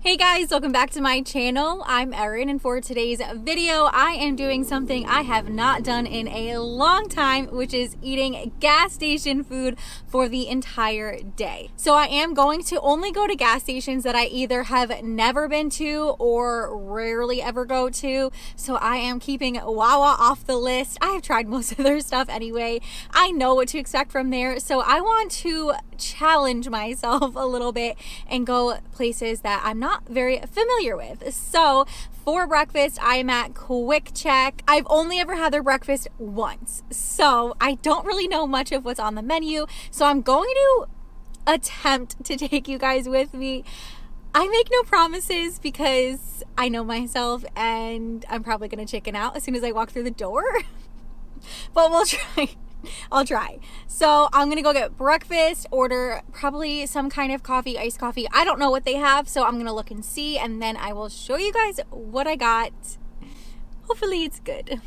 Hey guys, welcome back to my channel. I'm Erin, and for today's video, I am doing something I have not done in a long time, which is eating gas station food for the entire day. So I am going to only go to gas stations that I either have never been to or rarely ever go to. So I am keeping Wawa off the list. I have tried most of their stuff anyway. I know what to expect from there. So I want to challenge myself a little bit and go places that I'm not very familiar with. So for breakfast, I am at QuickChek. I've only ever had their breakfast once, so I don't really know much of what's on the menu. So I'm going to attempt to take you guys with me. I make no promises because I know myself and I'm probably going to chicken out as soon as I walk through the door. But we'll try. I'll try. So I'm gonna go get breakfast, order probably some kind of coffee, iced coffee. I don't know what they have, so I'm gonna look and see, and then I will show you guys what I got. Hopefully it's good.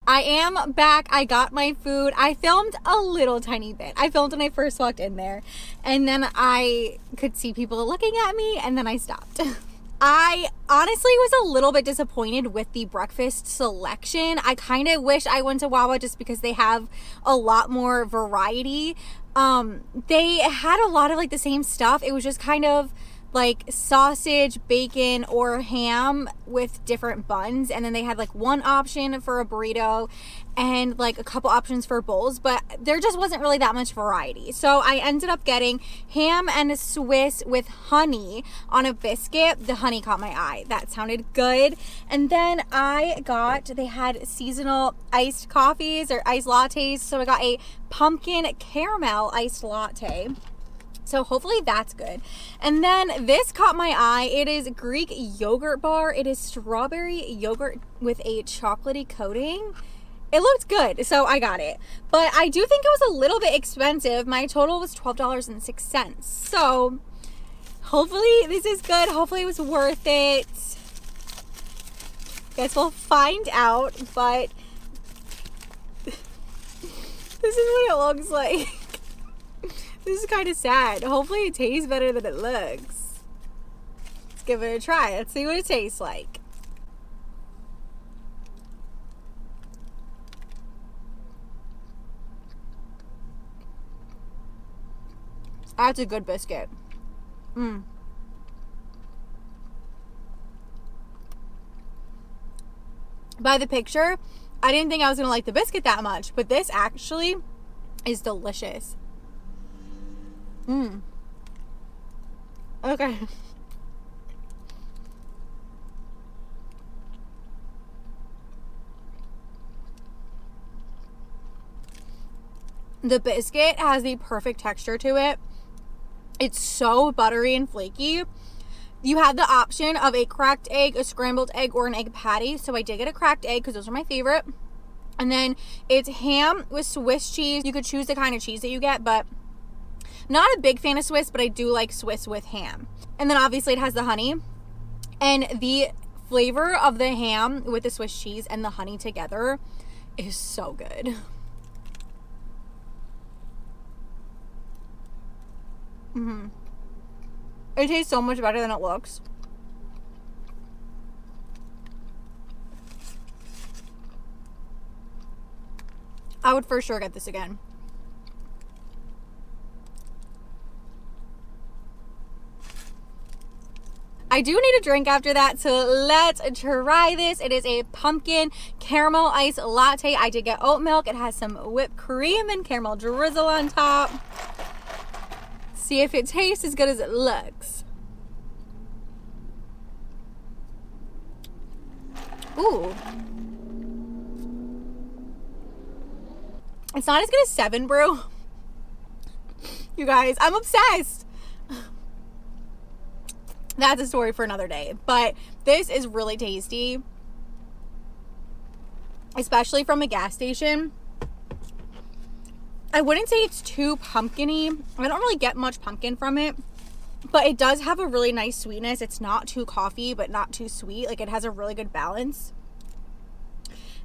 I am back. I got my food. I filmed a little tiny bit. I filmed when I first walked in there, and then I could see people looking at me, and then I stopped. I honestly was a little bit disappointed with the breakfast selection. I kind of wish I went to Wawa just because they have a lot more variety. They had a lot of like the same stuff. It was just kind of like sausage, bacon, or ham with different buns, and then they had like one option for a burrito and like a couple options for bowls, but there just wasn't really that much variety. So I ended up getting ham and Swiss with honey on a biscuit. The honey caught my eye. That sounded good. And then they had seasonal iced coffees or iced lattes, so I got a pumpkin caramel iced latte. So hopefully that's good. And then this caught my eye. It is Greek yogurt bar. It is strawberry yogurt with a chocolatey coating. It looked good, so I got it. But I do think it was a little bit expensive. My total was $12.06. So hopefully this is good. Hopefully it was worth it. Guess we'll find out, but this is what it looks like. This is kind of sad. Hopefully it tastes better than it looks. Let's give it a try. Let's see what it tastes like. That's a good biscuit. By the picture, I didn't think I was going to like the biscuit that much, but this actually is delicious. Okay. The biscuit has the perfect texture to it. It's so buttery and flaky. You have the option of a cracked egg, a scrambled egg, or an egg patty. So I did get a cracked egg because those are my favorite. And then it's ham with Swiss cheese. You could choose the kind of cheese that you get, but not a big fan of Swiss, but I do like Swiss with ham. And then obviously it has the honey. And the flavor of the ham with the Swiss cheese and the honey together is so good. It tastes so much better than it looks. I would for sure get this again. I do need a drink after that, so let's try this. It is a pumpkin caramel iced latte. I did get oat milk. It has some whipped cream and caramel drizzle on top. See if it tastes as good as it looks. Ooh. It's not as good as 7 Brew. You guys, I'm obsessed. That's a story for another day. But this is really tasty. Especially from a gas station. I wouldn't say it's too pumpkin-y. I don't really get much pumpkin from it. But it does have a really nice sweetness. It's not too coffee, but not too sweet. Like, it has a really good balance.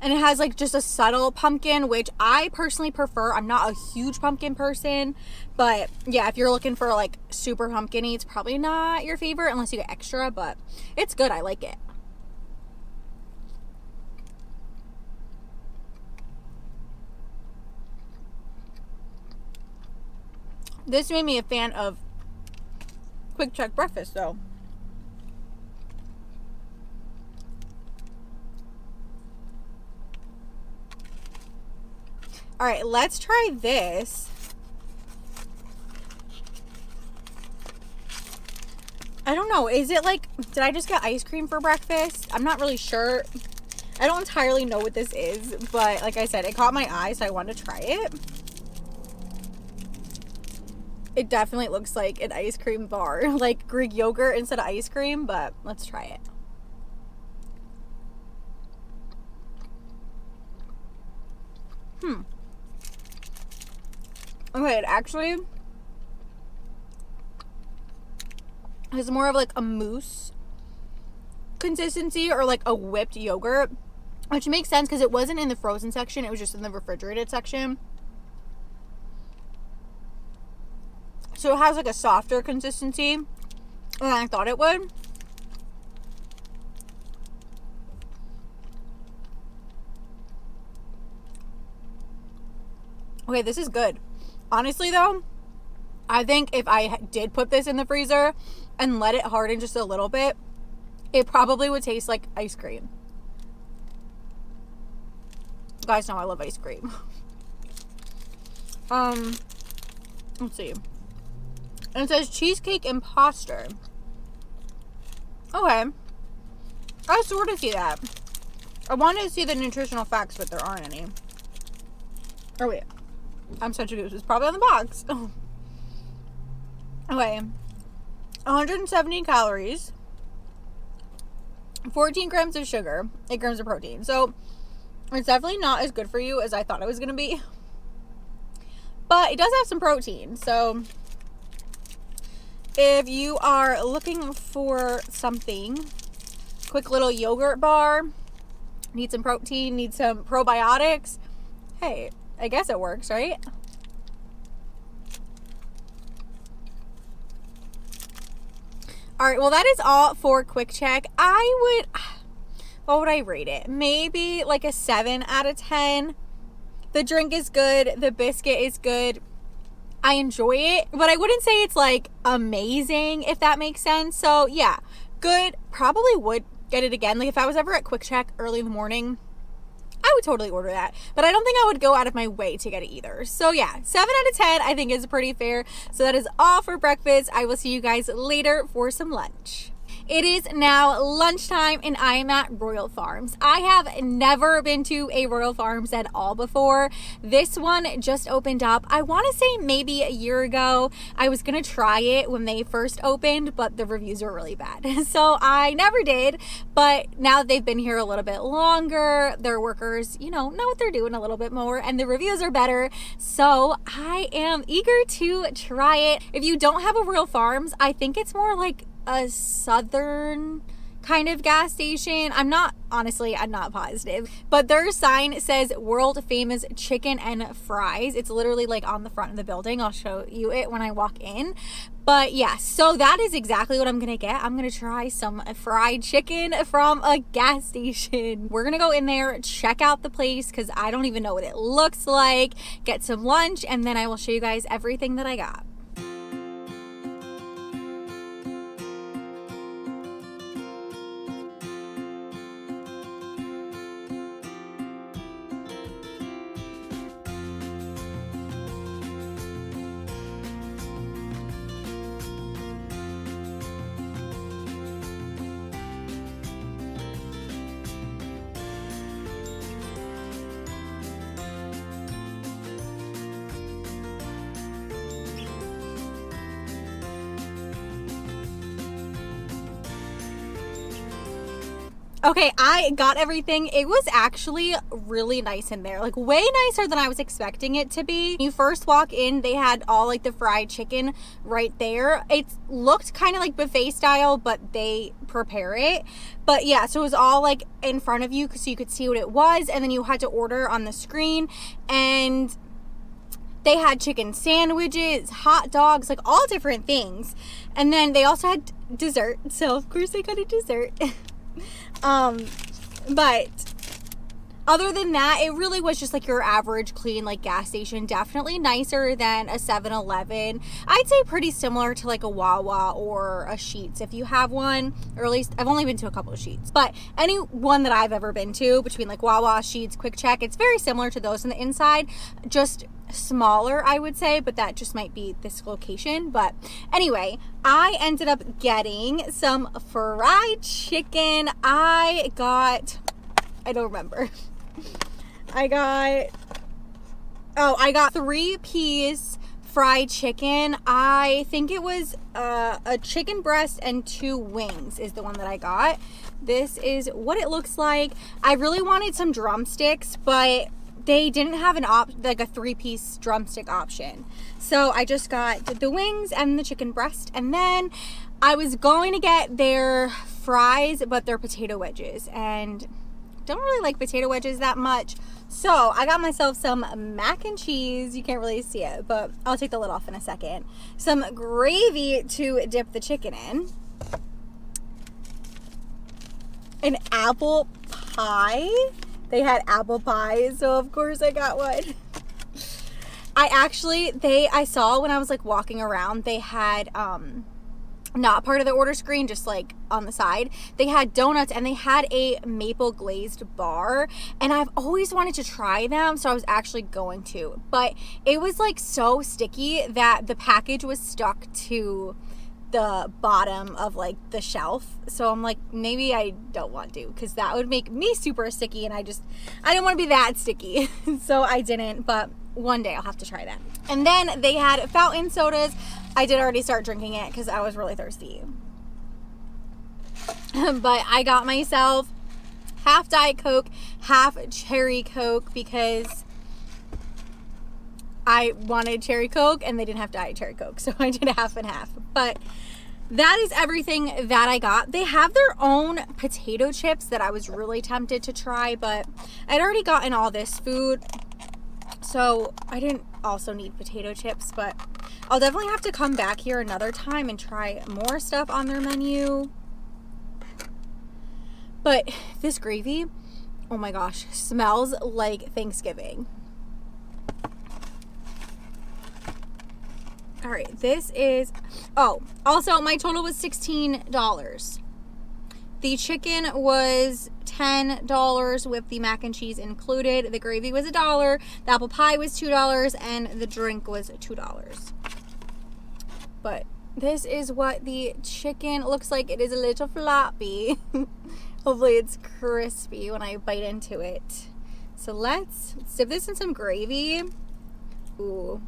And it has, like, just a subtle pumpkin, which I personally prefer. I'm not a huge pumpkin person. But, yeah, if you're looking for, like, super pumpkin-y, it's probably not your favorite unless you get extra. But it's good. I like it. This made me a fan of QuickChek breakfast, though. All right, let's try this. I don't know. Is it like, did I just get ice cream for breakfast? I'm not really sure. I don't entirely know what this is, but like I said, it caught my eye, so I wanted to try it. It definitely looks like an ice cream bar, like Greek yogurt instead of ice cream, but let's try it. Okay, it actually has more of like a mousse consistency or like a whipped yogurt, which makes sense because it wasn't in the frozen section. It was just in the refrigerated section. So it has like a softer consistency than I thought it would. Okay, this is good. Honestly though, I think if I did put this in the freezer and let it harden just a little bit, it probably would taste like ice cream. You guys know I love ice cream. Let's see. And it says cheesecake imposter. Okay. I sort of see that. I wanted to see the nutritional facts, but there aren't any. Oh wait. I'm such a goose. It's probably on the box. Okay. 170 calories. 14 grams of sugar. 8 grams of protein. So, it's definitely not as good for you as I thought it was going to be. But it does have some protein. So, if you are looking for something, quick little yogurt bar, need some protein, need some probiotics, hey, I guess it works, right? All right, well, that is all for QuickChek. What would I rate it? Maybe like a 7 out of 10. The drink is good. The biscuit is good. I enjoy it, but I wouldn't say it's like amazing, if that makes sense. So yeah, good. Probably would get it again. Like if I was ever at QuickChek early in the morning, I would totally order that, but I don't think I would go out of my way to get it either. So yeah, 7 out of 10 I think is pretty fair. So that is all for breakfast. I will see you guys later for some lunch. It is now lunchtime and I am at Royal Farms. I have never been to a Royal Farms at all before. This one just opened up, I want to say maybe a year ago. I was going to try it when they first opened, but the reviews were really bad. So I never did, but now that they've been here a little bit longer, their workers, know what they're doing a little bit more and the reviews are better. So I am eager to try it. If you don't have a Royal Farms, I think it's more like a southern kind of gas station. I'm not positive, but their sign says world famous chicken and fries. It's literally like on the front of the building. I'll show you it when I walk in. But yeah, so that is exactly what I'm gonna get. I'm gonna try some fried chicken from a gas station. We're gonna go in there, check out the place because I don't even know what it looks like, get some lunch, and then I will show you guys everything that I got. Okay, I got everything. It was actually really nice in there. Like way nicer than I was expecting it to be. When you first walk in, they had all like the fried chicken right there. It looked kind of like buffet style, but they prepare it. But yeah, so it was all like in front of you so you could see what it was, and then you had to order on the screen. And they had chicken sandwiches, hot dogs, like all different things. And then they also had dessert. So of course I got a dessert. But other than that, it really was just like your average clean like gas station. Definitely nicer than a 7-Eleven. I'd say pretty similar to like a Wawa or a Sheetz if you have one, or at least I've only been to a couple of Sheetz, but any one that I've ever been to between like Wawa, Sheetz, Quick Check, it's very similar to those on the inside, just smaller, I would say, but that just might be this location. But anyway, I ended up getting some fried chicken. I don't remember. I got 3-piece fried chicken. I think it was a chicken breast and 2 wings is the one that I got. This is what it looks like. I really wanted some drumsticks, but they didn't have like a 3-piece drumstick option. So I just got the wings and the chicken breast. And then I was going to get their fries, but they're potato wedges. And don't really like potato wedges that much. So I got myself some mac and cheese. You can't really see it, but I'll take the lid off in a second. Some gravy to dip the chicken in. An apple pie. They had apple pie, so of course I got one. I saw when I was like walking around, they had not part of the order screen, just like on the side, they had donuts and they had a maple glazed bar, and I've always wanted to try them, so I was actually going to, but it was like so sticky that the package was stuck to the bottom of like the shelf. So I'm like, maybe I don't want to, because that would make me super sticky, and I didn't want to be that sticky. So I didn't, but one day I'll have to try that. And then they had fountain sodas. I did already start drinking it because I was really thirsty. But I got myself half Diet Coke, half Cherry Coke, because I wanted Cherry Coke and they didn't have Diet Cherry Coke, so I did half and half. But that is everything that I got. They have their own potato chips that I was really tempted to try, but I'd already gotten all this food, so I didn't also need potato chips. But I'll definitely have to come back here another time and try more stuff on their menu. But this gravy, oh my gosh, smells like Thanksgiving. All right, this is, also my total was $16. The chicken was $10 with the mac and cheese included. The gravy was $1. The apple pie was $2, and the drink was $2. But this is what the chicken looks like. It is a little floppy. Hopefully it's crispy when I bite into it. So let's dip this in some gravy. Ooh.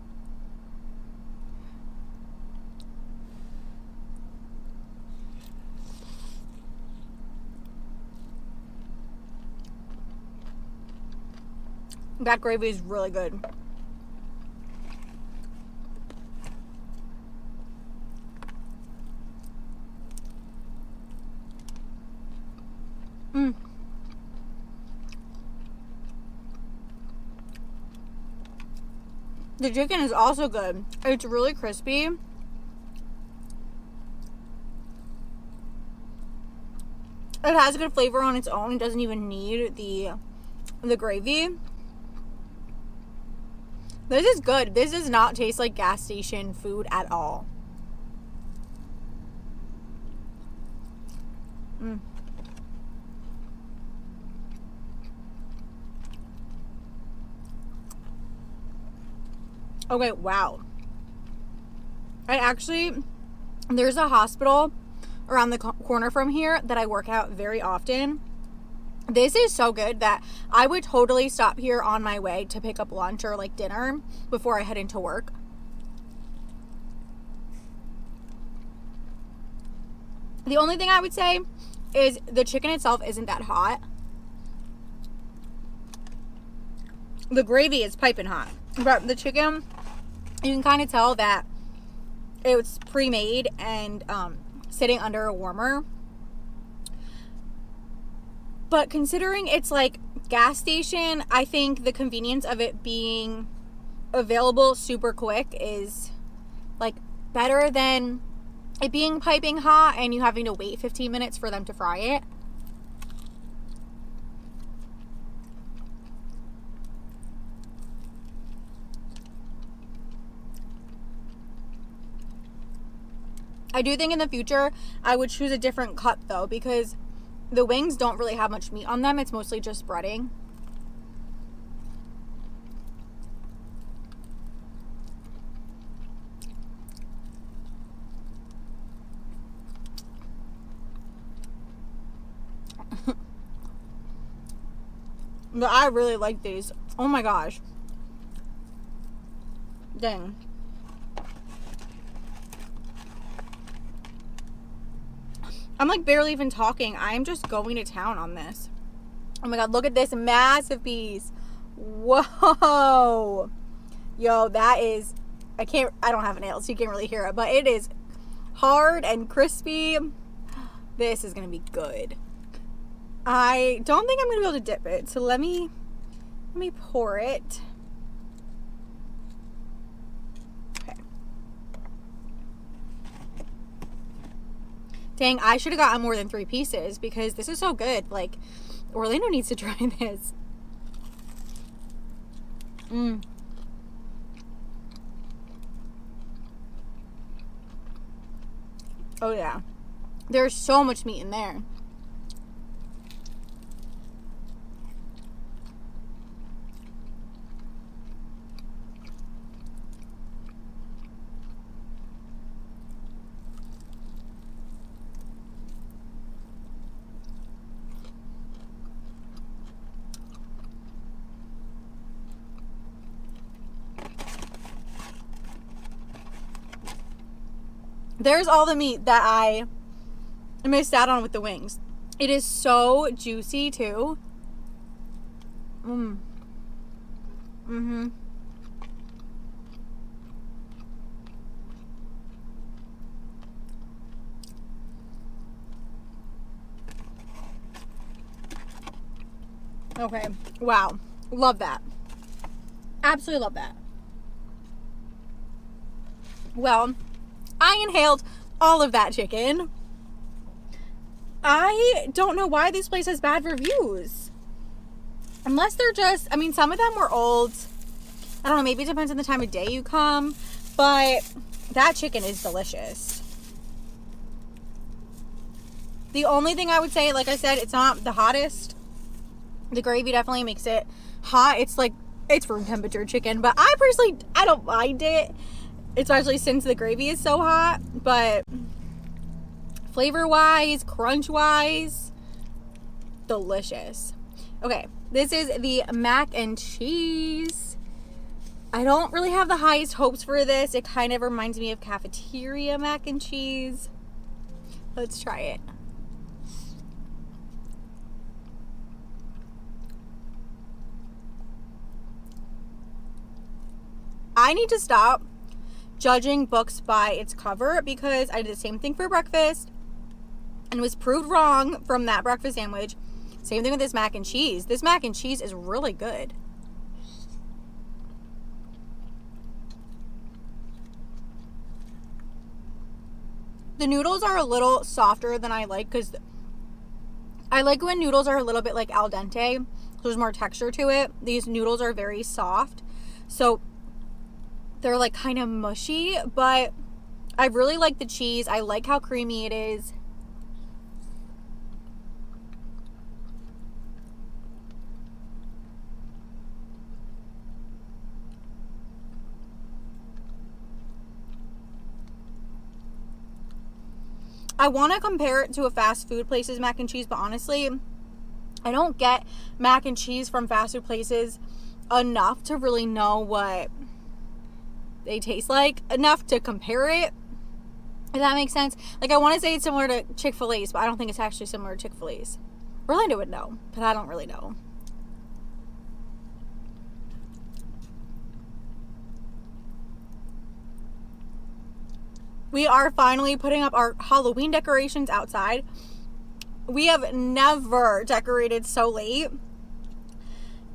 That gravy is really good. The chicken is also good. It's really crispy. It has good flavor on its own. It doesn't even need the gravy. This is good. This does not taste like gas station food at all. Okay, wow. There's a hospital around the corner from here that I work out very often. This is so good that I would totally stop here on my way to pick up lunch or like dinner before I head into work. The only thing I would say is the chicken itself isn't that hot. The gravy is piping hot. But the chicken, you can kind of tell that it was pre-made and sitting under a warmer. But considering it's like gas station, I think the convenience of it being available super quick is like better than it being piping hot and you having to wait 15 minutes for them to fry it. I do think in the future I would choose a different cut though, because the wings don't really have much meat on them. It's mostly just breading. But I really like these. Oh my gosh. Dang. I'm like barely even talking. I'm just going to town on this. Oh my god, look at this massive piece. Whoa. Yo, that is, I don't have nails, so you can't really hear it, but it is hard and crispy. This is gonna be good. I don't think I'm gonna be able to dip it, so let me pour it. Okay. Dang, I should have gotten more than 3 pieces because this is so good. Like, Orlando needs to try this. Oh yeah. There's so much meat in there. There's all the meat that I missed out on with the wings. It is so juicy too. Okay. Wow. Love that. Absolutely love that. Well, I inhaled all of that chicken. I don't know why this place has bad reviews. Unless they're just, I mean, some of them were old. I don't know, maybe it depends on the time of day you come. But that chicken is delicious. The only thing I would say, like I said, it's not the hottest. The gravy definitely makes it hot. It's like, it's room temperature chicken. But I personally, I don't mind it. Especially since the gravy is so hot. But flavor-wise, crunch-wise, delicious. Okay, this is the mac and cheese. I don't really have the highest hopes for this. It kind of reminds me of cafeteria mac and cheese. Let's try it. I need to stop judging books by its cover because I did the same thing for breakfast and was proved wrong from that breakfast sandwich. Same thing with this mac and cheese. This mac and cheese is really good. The noodles are a little softer than I like because I like when noodles are a little bit like al dente. So there's more texture to it. These noodles are very soft. So they're like kind of mushy, but I really like the cheese. I like how creamy it is. I want to compare it to a fast food place's mac and cheese, but honestly, I don't get mac and cheese from fast food places enough to really know what they taste like, enough to compare it. If that makes sense. Like, I want to say it's similar to Chick-fil-A's, but I don't think it's actually similar to Chick-fil-A's. Orlando would know, but I don't really know. We are finally putting up our Halloween decorations outside. We have never decorated so late.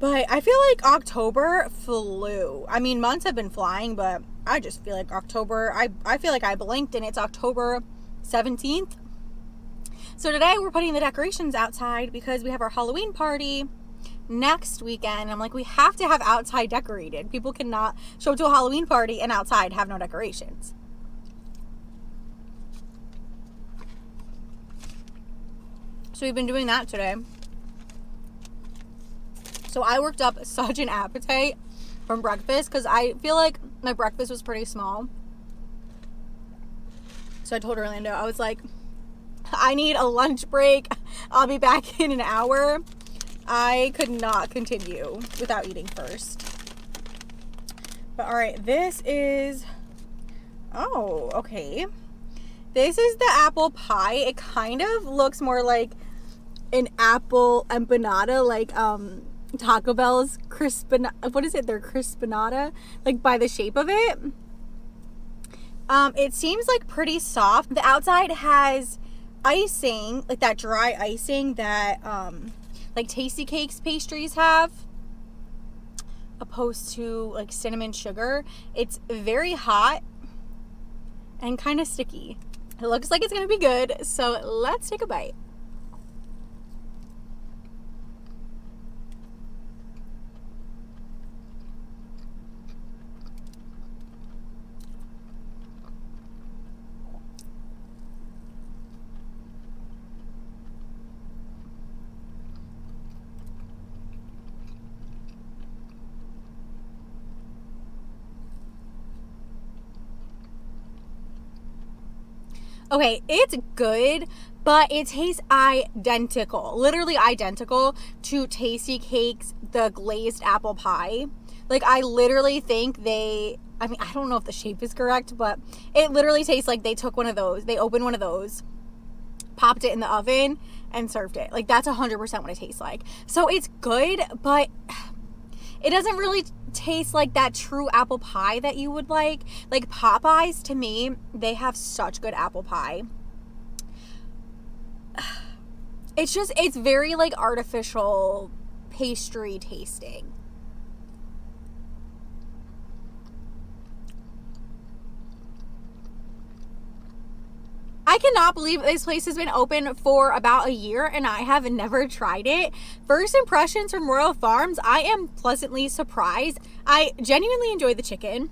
But I feel like October flew. I mean, months have been flying, but I just feel like October, I feel like I blinked and it's October 17th. So today we're putting the decorations outside because we have our Halloween party next weekend. I'm like, we have to have outside decorated. People cannot show up to a Halloween party and outside have no decorations. So we've been doing that today. So I worked up such an appetite from breakfast because I feel like my breakfast was pretty small. So I told Orlando, I was like, I need a lunch break. I'll be back in an hour. I could not continue without eating first. But all right, this is, oh, okay. This is the apple pie. It kind of looks more like an apple empanada, like Taco Bell's crispinata. What is it? Their crispinata, like by the shape of it. It seems like pretty soft. The outside has icing, like that dry icing that like Tasty Cakes pastries have, opposed to like cinnamon sugar. It's very hot and kind of sticky. It looks like it's gonna be good, so let's take a bite. Okay, it's good, but it tastes identical, literally identical to Tasty Cakes, the glazed apple pie. Like, I literally think I don't know if the shape is correct, but it literally tastes like they took one of those, they opened one of those, popped it in the oven, and served it. Like, that's 100% what it tastes like. So it's good, but it doesn't really taste like that true apple pie that you would like. Like Popeyes, to me, they have such good apple pie. It's very like artificial pastry tasting. I cannot believe this place has been open for about a year and I have never tried it. First impressions from Royal Farms, I am pleasantly surprised. I genuinely enjoyed the chicken.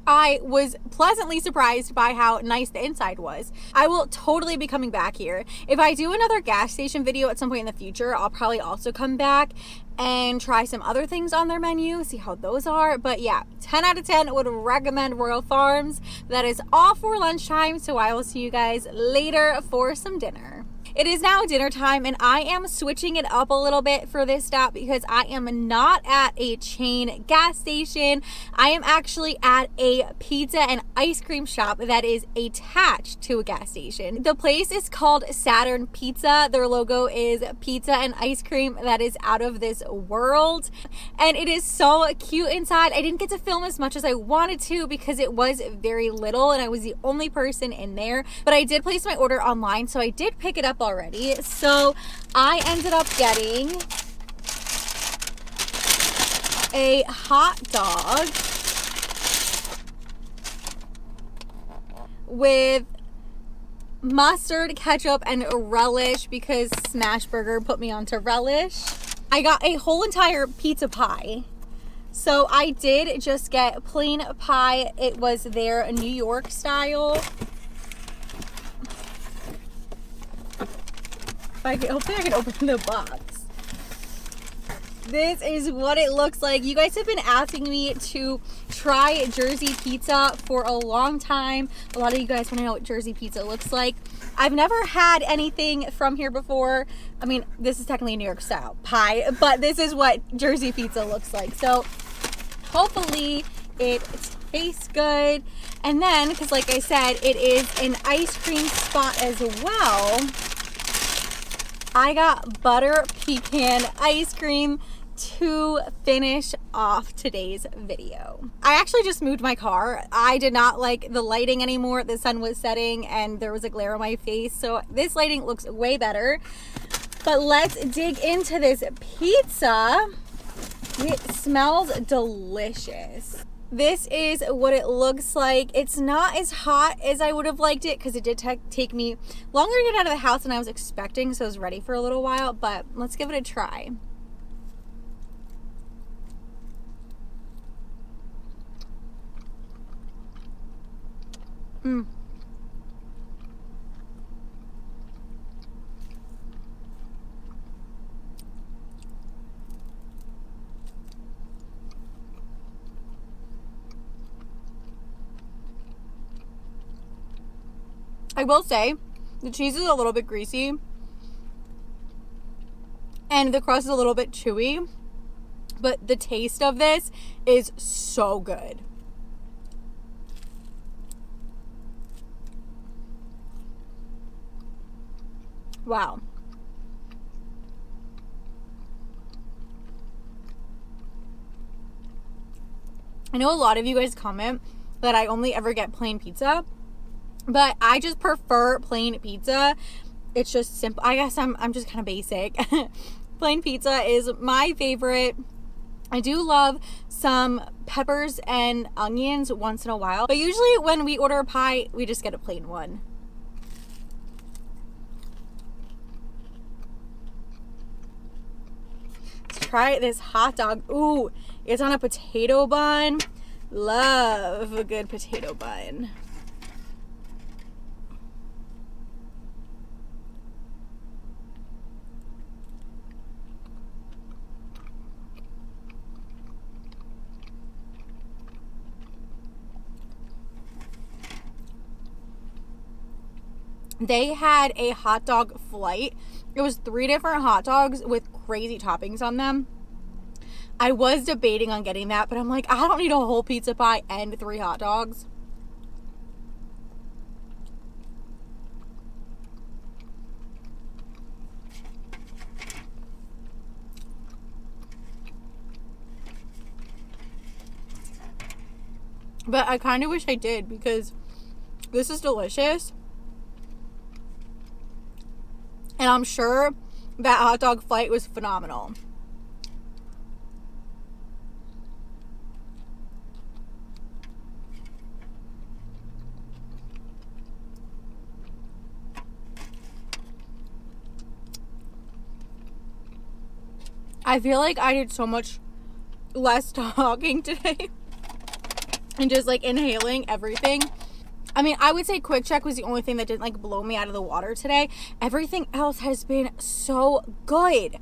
I was pleasantly surprised by how nice the inside was. I will totally be coming back here. If I do another gas station video at some point in the future, I'll probably also come back and try some other things on their menu, see how those are. But yeah, 10 out of 10 would recommend Royal Farms. That is all for lunchtime, so I will see you guys later for some dinner. It is now dinner time and I am switching it up a little bit for this stop because I am not at a chain gas station. I am actually at a pizza and ice cream shop that is attached to a gas station. The place is called Saturn Pizza. Their logo is pizza and ice cream that is out of this world. And it is so cute inside. I didn't get to film as much as I wanted to because it was very little and I was the only person in there. But I did place my order online, so I did pick it up already. So I ended up getting a hot dog with mustard, ketchup, and relish because Smashburger put me onto relish. I got a whole entire pizza pie. So I did just get plain pie. It was their New York style. Hopefully I can open the box. This is what it looks like. You guys have been asking me to try Jersey pizza for a long time. A lot of you guys want to know what Jersey pizza looks like. I've never had anything from here before. I mean, this is technically a New York style pie, but this is what Jersey pizza looks like. So hopefully it tastes good. And then, because like I said, it is an ice cream spot as well, I got butter pecan ice cream to finish off today's video. I actually just moved my car. I did not like the lighting anymore. The sun was setting and there was a glare on my face. So this lighting looks way better. But let's dig into this pizza. It smells delicious. This is what it looks like. It's not as hot as I would have liked it because it did take me longer to get out of the house than I was expecting, so I was ready for a little while, but let's give it a try. I will say, the cheese is a little bit greasy and the crust is a little bit chewy, but the taste of this is so good. Wow. I know a lot of you guys comment that I only ever get plain pizza, but I just prefer plain pizza. It's just simple. I guess I'm just kind of basic. Plain pizza is my favorite. I do love some peppers and onions once in a while, but usually when we order a pie, we just get a plain one. Let's try this hot dog. Ooh, it's on a potato bun. Love a good potato bun. They had a hot dog flight. It was 3 different hot dogs with crazy toppings on them. I was debating on getting that, but I'm like, I don't need a whole pizza pie and 3 hot dogs. But I kind of wish I did because this is delicious. And I'm sure that hot dog flight was phenomenal. I feel like I did so much less talking today and just like inhaling everything. I mean, I would say Quick Check was the only thing that didn't like blow me out of the water today. Everything else has been so good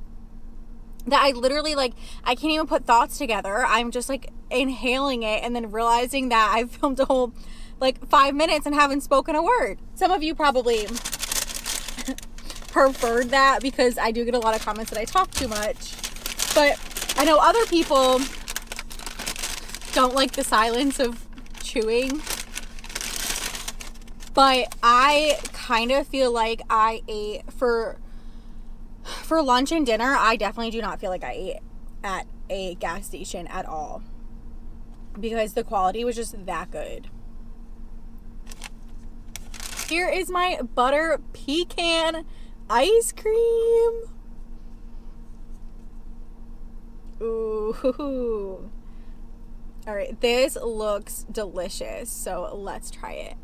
that I literally like, I can't even put thoughts together. I'm just like inhaling it and then realizing that I've filmed a whole like 5 minutes and haven't spoken a word. Some of you probably preferred that because I do get a lot of comments that I talk too much. But I know other people don't like the silence of chewing. But I kind of feel like I ate for lunch and dinner. I definitely do not feel like I ate at a gas station at all because the quality was just that good. Here is my butter pecan ice cream. Ooh. All right, this looks delicious. So let's try it.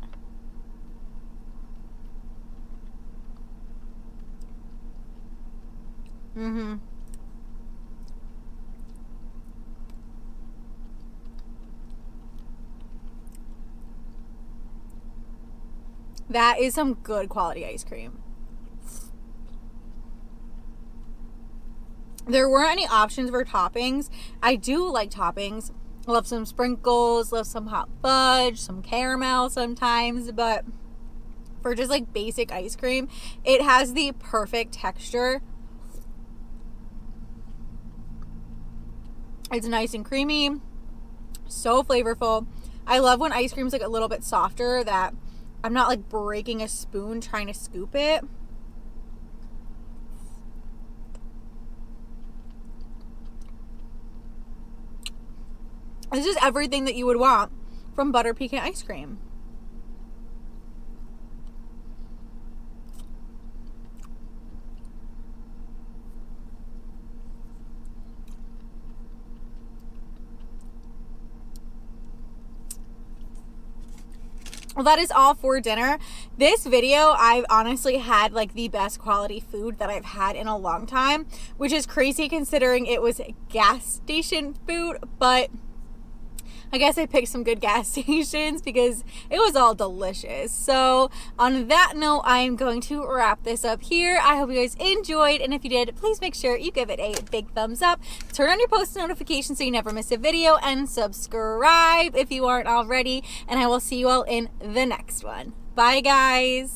That is some good quality ice cream. There weren't any options for toppings. I do like toppings. Love some sprinkles, love some hot fudge, some caramel sometimes, but for just like basic ice cream, it has the perfect texture. It's nice and creamy, so flavorful. I love when ice cream's like a little bit softer, that I'm not like breaking a spoon trying to scoop it. This is everything that you would want from butter pecan ice cream. Well, that is all for dinner. This video, I've honestly had like the best quality food that I've had in a long time, which is crazy considering it was gas station food, but I guess I picked some good gas stations because it was all delicious. So on that note, I'm going to wrap this up here. I hope you guys enjoyed, and if you did, please make sure you give it a big thumbs up, turn on your post notifications so you never miss a video, and subscribe if you aren't already, and I will see you all in the next one. Bye guys.